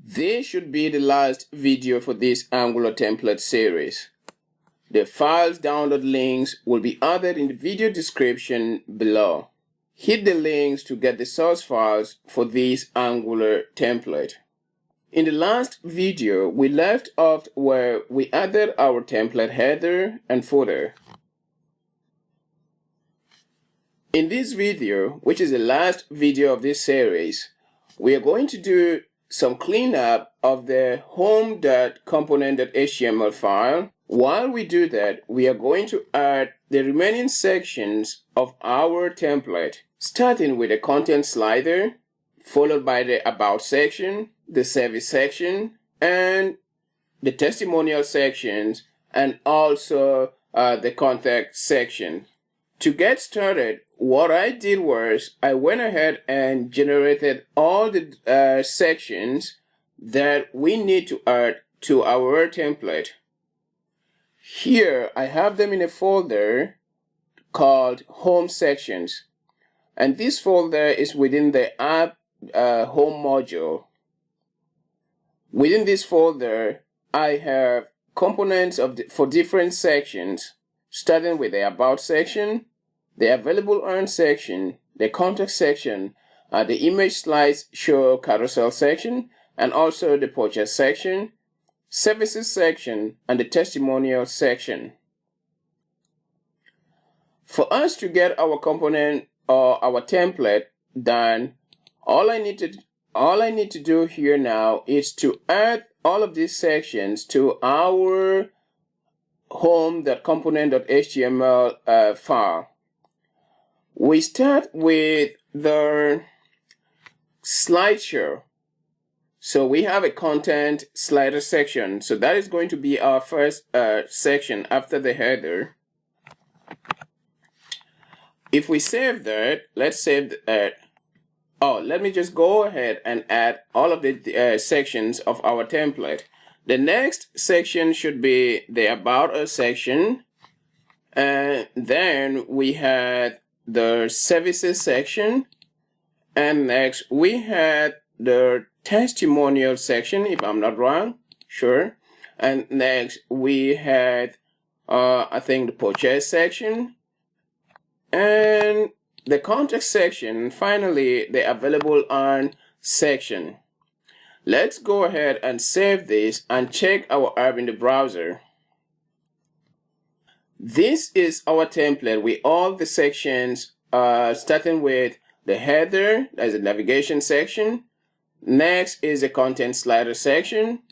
This should be the last video for this Angular template series. The files download links will be added in the video description below. Hit the links to get the source files for this Angular template. In the last video, we left off where we added our template header and footer. In this video, which is the last video of this series, we are going to do some cleanup of the home.component.html file. While we do that, we are going to add the remaining sections of our template, starting with the content slider, followed by the about section, the service section, and the testimonial sections, and also the contact section. To get started, what I did was I went ahead and generated all the sections that we need to add to our template. Here I have them in a folder called Home Sections, and this folder is within the app Home module. Within this folder, I have components for different sections, starting with the About section, the Available On section, the Contact section, the Image Slides Show Carousel section, and also the Purchase section, Services section, and the Testimonial section. For us to get our component or our template done, all I need to do here now is to add all of these sections to our home.component.html file. We start with the slideshow. So we have a content slider section. So that is going to be our first section after the header. If we save that, let's save that. Let me just go ahead and add all of the sections of our template. The next section should be the About Us section. And then we had the Services section. And next we had the Testimonial section, if I'm not wrong. Sure. And next we had, I think, the Purchase section. And the Contact section, finally the Available On section. Let's go ahead and save this and check our app in the browser. This is our template with all the sections, starting with the header, that's the navigation section. Next is the content slider section.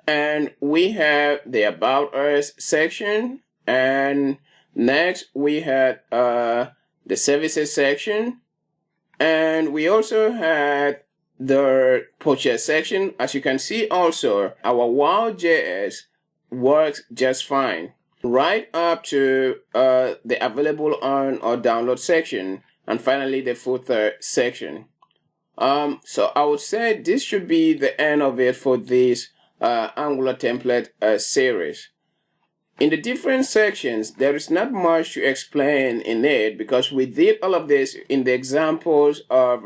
And we have the About Us section. And next we had the Services section, and we also had the Purchase section. As you can see also, our Wowjs works just fine, right up to the Available On or Download section, and finally the Footer section. So I would say this should be the end of it for this Angular template series. In the different sections, there is not much to explain in it because we did all of this in the examples of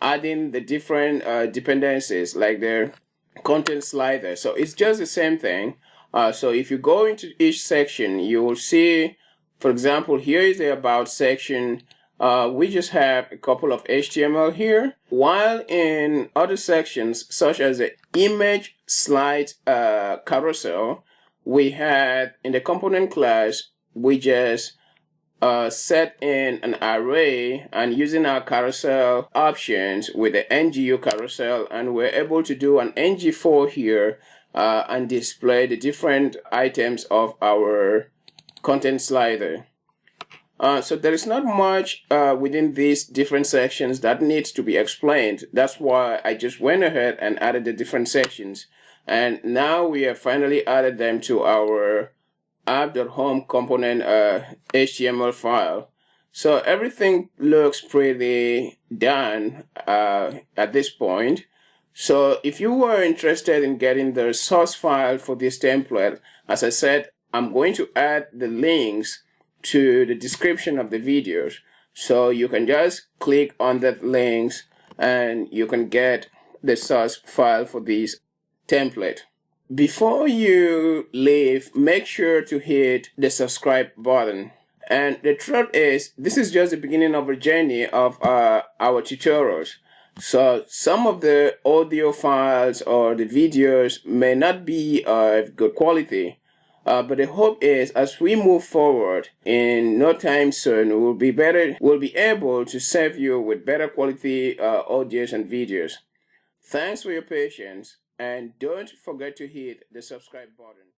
adding the different dependencies like the content slider. So it's just the same thing. So if you go into each section, you will see, for example, here is the About section. We just have a couple of HTML here, while in other sections, such as the Image Slides Carousel, we had in the component class, we just set in an array and using our carousel options with the NGU carousel, and we're able to do an NG4 here and display the different items of our content slider. So there is not much within these different sections that needs to be explained. That's why I just went ahead and added the different sections. And now we have finally added them to our app.home component HTML file. So everything looks pretty done at this point. So if you were interested in getting the source file for this template, as I said, I'm going to add the links to the description of the videos. So you can just click on that links and you can get the source file for this template. Before you leave, make sure to hit the subscribe button. And the truth is, this is just the beginning of a journey of our tutorials. So some of the audio files or the videos may not be of good quality, but the hope is as we move forward, in no time soon, we'll be able to serve you with better quality audios and videos. Thanks for your patience, and don't forget to hit the subscribe button.